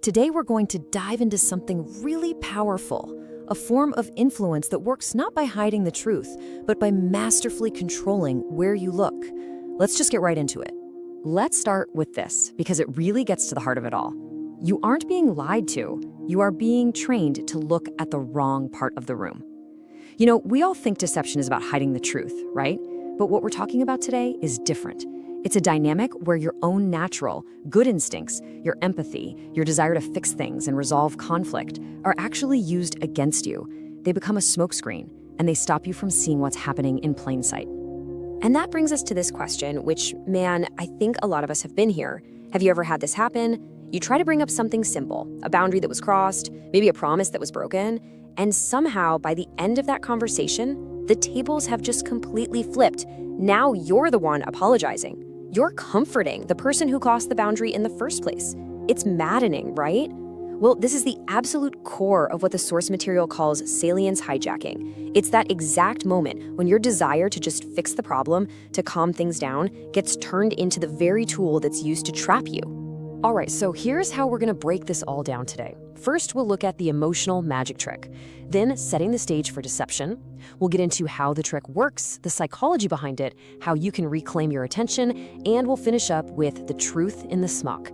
Today we're going to dive into something really powerful, a form of influence that works not by hiding the truth, but by masterfully controlling where you look. Let's just get right into it. Let's start with this, because it really gets to the heart of it all. You aren't being lied to, you are being trained to look at the wrong part of the room. You know, we all think deception is about hiding the truth, right? But what we're talking about today is different. It's a dynamic where your own natural, good instincts, your empathy, your desire to fix things and resolve conflict are actually used against you. They become a smokescreen, and they stop you from seeing what's happening in plain sight. And that brings us to this question, which, man, I think a lot of us have been here. Have you ever had this happen? You try to bring up something simple, a boundary that was crossed, maybe a promise that was broken, and somehow by the end of that conversation, the tables have just completely flipped. Now you're the one apologizing. You're comforting the person who crossed the boundary in the first place. It's maddening, right? Well, this is the absolute core of what the source material calls salience hijacking. It's that exact moment when your desire to just fix the problem, to calm things down, gets turned into the very tool that's used to trap you. All right, so here's how we're gonna break this all down today. First, we'll look at the emotional magic trick. Then, setting the stage for deception. We'll get into how the trick works, the psychology behind it, how you can reclaim your attention, and we'll finish up with the truth in the smock.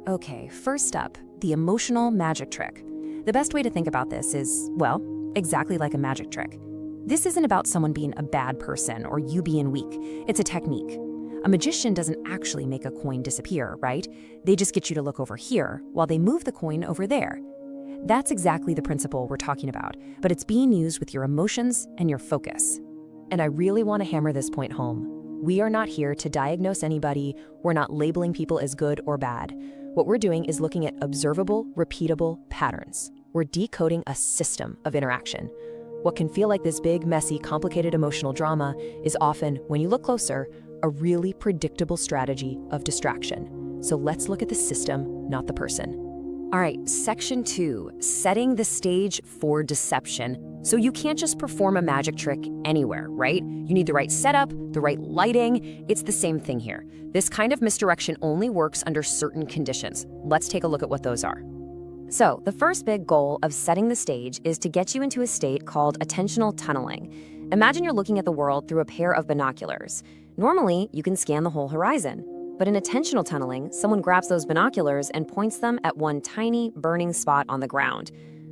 Okay, first up, the emotional magic trick. The best way to think about this is, well, exactly like a magic trick. This isn't about someone being a bad person or you being weak. It's a technique. A magician doesn't actually make a coin disappear, right? They just get you to look over here while they move the coin over there. That's exactly the principle we're talking about, but it's being used with your emotions and your focus. And I really want to hammer this point home. We are not here to diagnose anybody. We're not labeling people as good or bad. What we're doing is looking at observable, repeatable patterns. We're decoding a system of interaction. What can feel like this big, messy, complicated emotional drama is often, when you look closer, a really predictable strategy of distraction. So let's look at the system, not the person. All right, section 2, setting the stage for deception. So you can't just perform a magic trick anywhere, right? You need the right setup, the right lighting. It's the same thing here. This kind of misdirection only works under certain conditions. Let's take a look at what those are. So the first big goal of setting the stage is to get you into a state called attentional tunneling. Imagine you're looking at the world through a pair of binoculars. Normally, you can scan the whole horizon. But in attentional tunneling, someone grabs those binoculars and points them at one tiny, burning spot on the ground.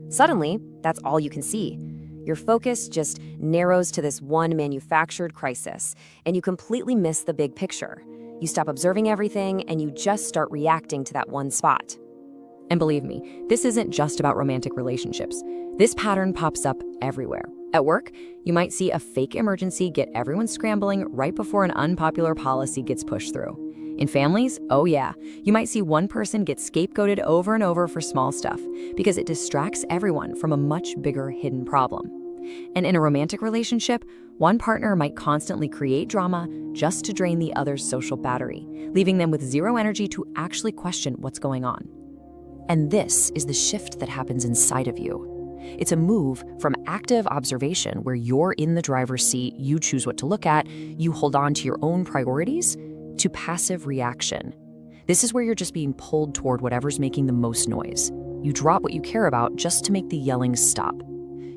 Suddenly, that's all you can see. Your focus just narrows to this one manufactured crisis, and you completely miss the big picture. You stop observing everything, and you just start reacting to that one spot. And believe me, this isn't just about romantic relationships. This pattern pops up everywhere. At work, you might see a fake emergency get everyone scrambling right before an unpopular policy gets pushed through. In families, oh yeah, you might see one person get scapegoated over and over for small stuff because it distracts everyone from a much bigger hidden problem. And in a romantic relationship, one partner might constantly create drama just to drain the other's social battery, leaving them with zero energy to actually question what's going on. And this is the shift that happens inside of you. It's a move from active observation, where you're in the driver's seat, you choose what to look at, you hold on to your own priorities, to passive reaction. This is where you're just being pulled toward whatever's making the most noise. You drop what you care about just to make the yelling stop.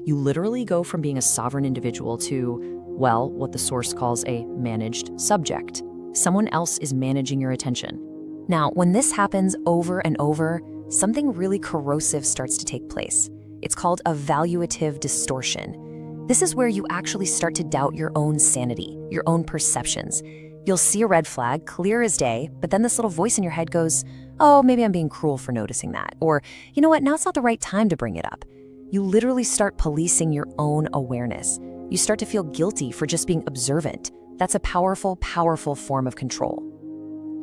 You literally go from being a sovereign individual to, well, what the source calls a managed subject. Someone else is managing your attention. Now, when this happens over and over, something really corrosive starts to take place. It's called evaluative distortion. This is where you actually start to doubt your own sanity, your own perceptions. You'll see a red flag, clear as day, but then this little voice in your head goes, oh, maybe I'm being cruel for noticing that. Or, you know what, now it's not the right time to bring it up. You literally start policing your own awareness. You start to feel guilty for just being observant. That's a powerful, powerful form of control.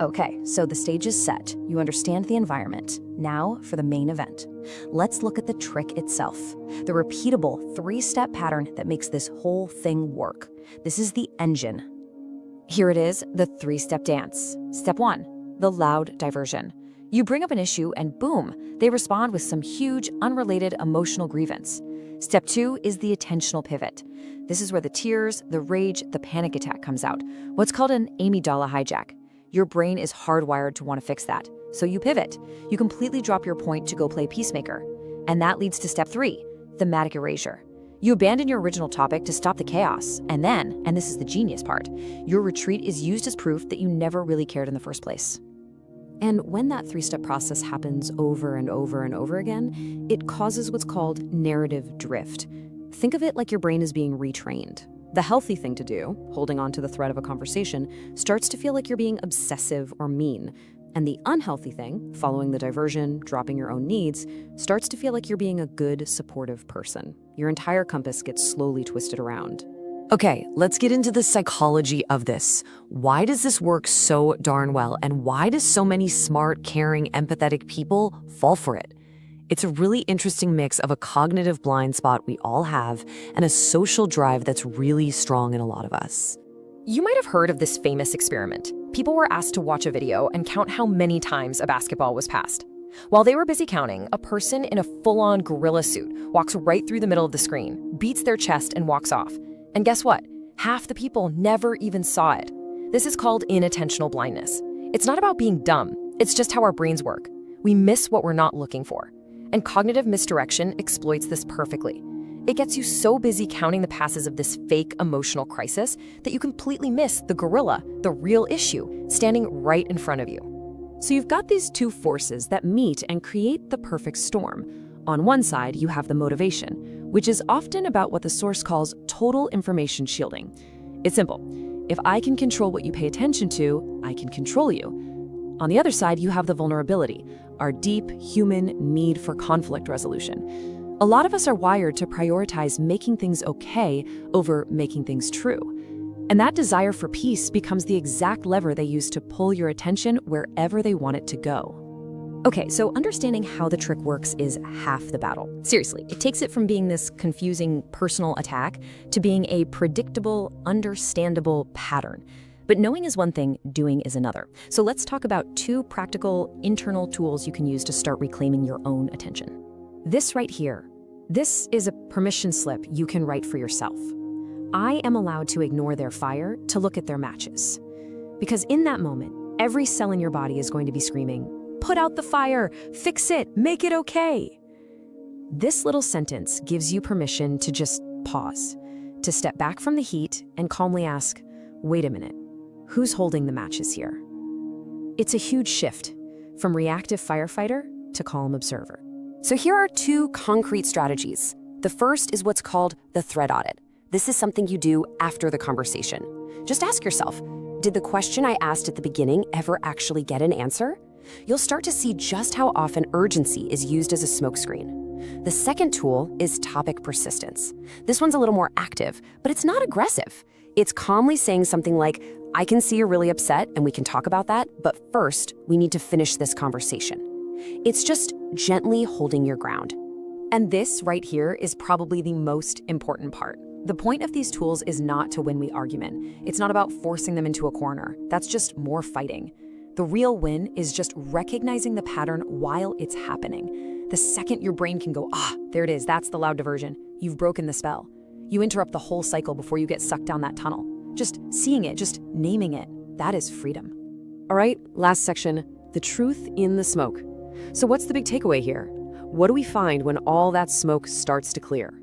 Okay, so the stage is set. You understand the environment. Now for the main event. Let's look at the trick itself, the repeatable 3-step pattern that makes this whole thing work. This is the engine. Here it is, the 3-step dance. Step 1, the loud diversion. You bring up an issue and boom, they respond with some huge, unrelated emotional grievance. Step 2 is the attentional pivot. This is where the tears, the rage, the panic attack comes out. What's called an amygdala hijack. Your brain is hardwired to want to fix that. So you pivot. You completely drop your point to go play peacemaker. And that leads to step 3, thematic erasure. You abandon your original topic to stop the chaos, and then, and this is the genius part, your retreat is used as proof that you never really cared in the first place. And when that 3-step process happens over and over and over again, it causes what's called narrative drift. Think of it like your brain is being retrained. The healthy thing to do, holding on to the thread of a conversation, starts to feel like you're being obsessive or mean. And the unhealthy thing, following the diversion, dropping your own needs, starts to feel like you're being a good, supportive person. Your entire compass gets slowly twisted around. Okay, let's get into the psychology of this. Why does this work so darn well, and why do so many smart, caring, empathetic people fall for it? It's a really interesting mix of a cognitive blind spot we all have and a social drive that's really strong in a lot of us. You might have heard of this famous experiment. People were asked to watch a video and count how many times a basketball was passed. While they were busy counting, a person in a full-on gorilla suit walks right through the middle of the screen, beats their chest, and walks off. And guess what? Half the people never even saw it. This is called inattentional blindness. It's not about being dumb, it's just how our brains work. We miss what we're not looking for. And cognitive misdirection exploits this perfectly. It gets you so busy counting the passes of this fake emotional crisis that you completely miss the gorilla, the real issue, standing right in front of you. So you've got these two forces that meet and create the perfect storm. On one side, you have the motivation, which is often about what the source calls total information shielding. It's simple. If I can control what you pay attention to, I can control you. On the other side, you have the vulnerability, our deep human need for conflict resolution. A lot of us are wired to prioritize making things okay over making things true. And that desire for peace becomes the exact lever they use to pull your attention wherever they want it to go. Okay, so understanding how the trick works is half the battle. Seriously, it takes it from being this confusing personal attack to being a predictable, understandable pattern. But knowing is one thing, doing is another. So let's talk about 2 practical internal tools you can use to start reclaiming your own attention. This right here, this is a permission slip you can write for yourself. I am allowed to ignore their fire to look at their matches. Because in that moment, every cell in your body is going to be screaming, "Put out the fire, fix it, make it okay." This little sentence gives you permission to just pause, to step back from the heat and calmly ask, wait a minute, who's holding the matches here? It's a huge shift from reactive firefighter to calm observer. So here are 2 concrete strategies. The first is what's called the thread audit. This is something you do after the conversation. Just ask yourself, did the question I asked at the beginning ever actually get an answer? You'll start to see just how often urgency is used as a smokescreen. The second tool is topic persistence. This one's a little more active, but it's not aggressive. It's calmly saying something like, I can see you're really upset and we can talk about that, but first, we need to finish this conversation. It's just gently holding your ground. And this right here is probably the most important part. The point of these tools is not to win the argument. It's not about forcing them into a corner. That's just more fighting. The real win is just recognizing the pattern while it's happening. The second your brain can go, there it is, that's the loud diversion, you've broken the spell. You interrupt the whole cycle before you get sucked down that tunnel. Just seeing it, just naming it, that is freedom. All right, last section, the truth in the smoke. So what's the big takeaway here? What do we find when all that smoke starts to clear?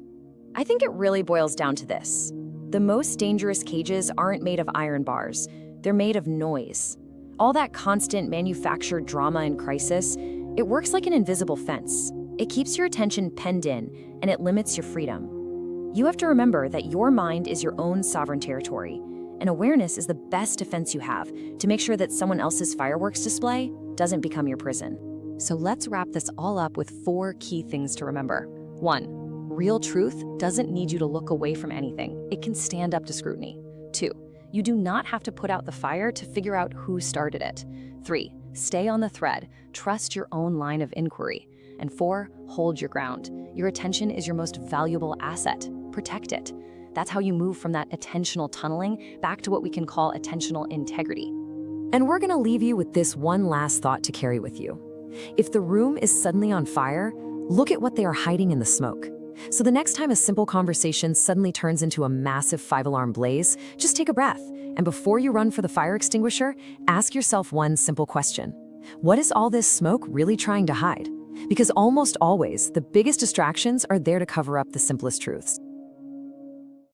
I think it really boils down to this. The most dangerous cages aren't made of iron bars. They're made of noise. All that constant manufactured drama and crisis, it works like an invisible fence. It keeps your attention penned in, and it limits your freedom. You have to remember that your mind is your own sovereign territory, and awareness is the best defense you have to make sure that someone else's fireworks display doesn't become your prison. So let's wrap this all up with 4 key things to remember. 1. Real truth doesn't need you to look away from anything. It can stand up to scrutiny. 2. You do not have to put out the fire to figure out who started it. 3. Stay on the thread. Trust your own line of inquiry. And 4. Hold your ground. Your attention is your most valuable asset. Protect it. That's how you move from that attentional tunneling back to what we can call attentional integrity. And we're gonna leave you with this one last thought to carry with you. If the room is suddenly on fire, look at what they are hiding in the smoke. So the next time a simple conversation suddenly turns into a massive 5-alarm blaze, just take a breath. And before you run for the fire extinguisher, ask yourself one simple question. What is all this smoke really trying to hide? Because almost always, the biggest distractions are there to cover up the simplest truths.